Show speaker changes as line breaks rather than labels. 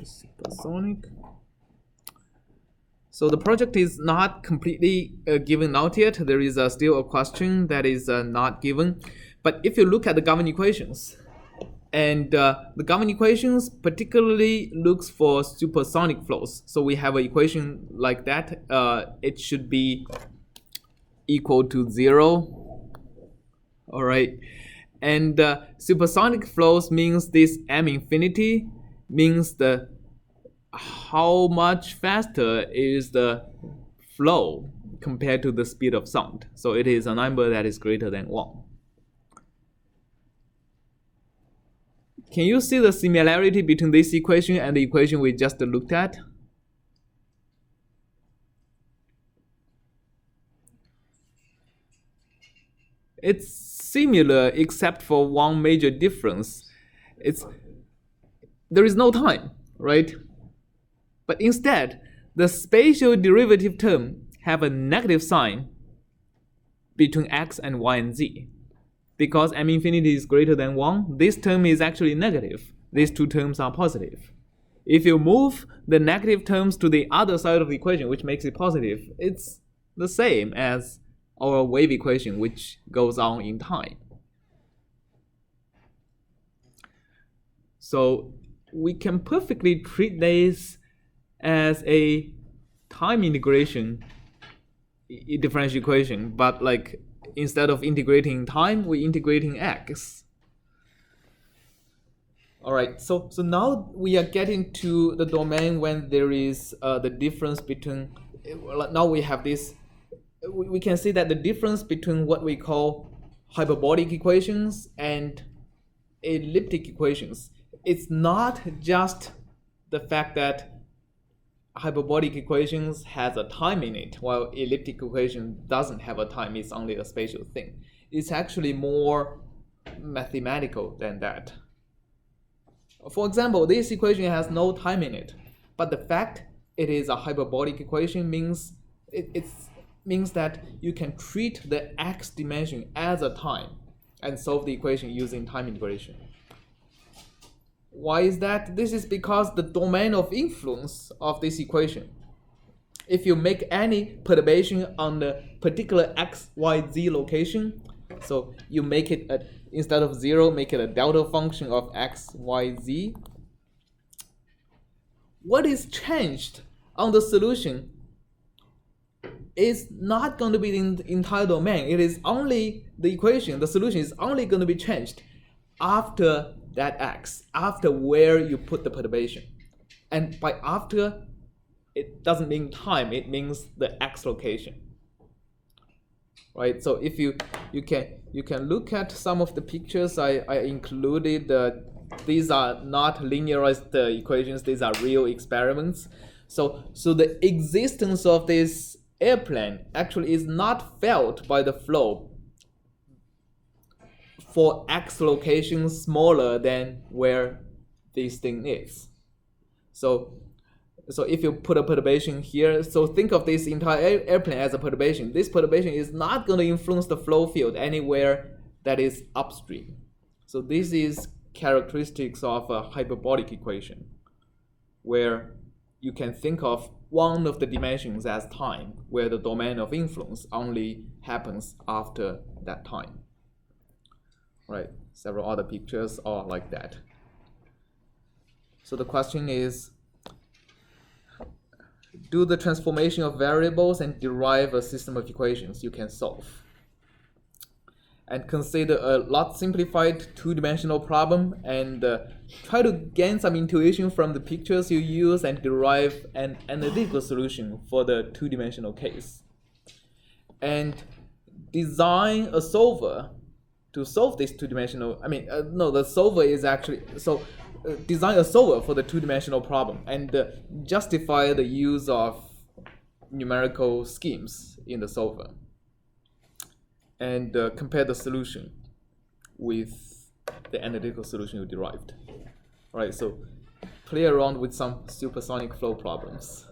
Supersonic. So the project is not completely given out yet. There is still a question that is not given. But if you look at the governing equations, and the governing equations particularly looks for supersonic flows. So we have an equation like that. It should be equal to 0. All right. And supersonic flows means this m infinity means the how much faster is the flow compared to the speed of sound. So it is a number that is greater than 1. Can you see the similarity between this equation and the equation we just looked at? It's similar except for one major difference. There is no time, right? But instead, the spatial derivative term have a negative sign between x and y and z. Because m infinity is greater than 1, this term is actually negative. These two terms are positive. If you move the negative terms to the other side of the equation, which makes it positive, it's the same as our wave equation, which goes on in time. So we can perfectly treat this as a time integration differential equation, but like instead of integrating time, we're integrating x. All right, so now we are getting to the domain when there is the difference between, now we have this, we can see that the difference between what we call hyperbolic equations and elliptic equations, it's not just the fact that hyperbolic equations has a time in it, while elliptic equation doesn't have a time, it's only a spatial thing. It's actually more mathematical than that. For example, this equation has no time in it, but the fact it is a hyperbolic equation means it means that you can treat the x dimension as a time and solve the equation using time integration. Why is that? This is because the domain of influence of this equation, if you make any perturbation on the particular x, y, z location, so you make it, instead of 0, make it a delta function of x, y, z, what is changed on the solution is not going to be in the entire domain. It is only the equation, the solution is only going to be changed after that x, after where you put the perturbation. And by after, it doesn't mean time, it means the x location. Right, so if you can look at some of the pictures I included. These are not linearized equations, these are real experiments. So the existence of this airplane actually is not felt by the flow for x locations smaller than where this thing is. So if you put a perturbation here, so think of this entire airplane as a perturbation. This perturbation is not going to influence the flow field anywhere that is upstream. So this is characteristics of a hyperbolic equation, where you can think of one of the dimensions as time, where the domain of influence only happens after that time. Right, several other pictures are like that. So the question is, do the transformation of variables and derive a system of equations you can solve. And consider a lot simplified two-dimensional problem and try to gain some intuition from the pictures you use and derive an analytical solution for the two-dimensional case. And design a solver to solve this two-dimensional, the solver is actually, design a solver for the two-dimensional problem and justify the use of numerical schemes in the solver. And compare the solution with the analytical solution you derived. All right, so play around with some supersonic flow problems.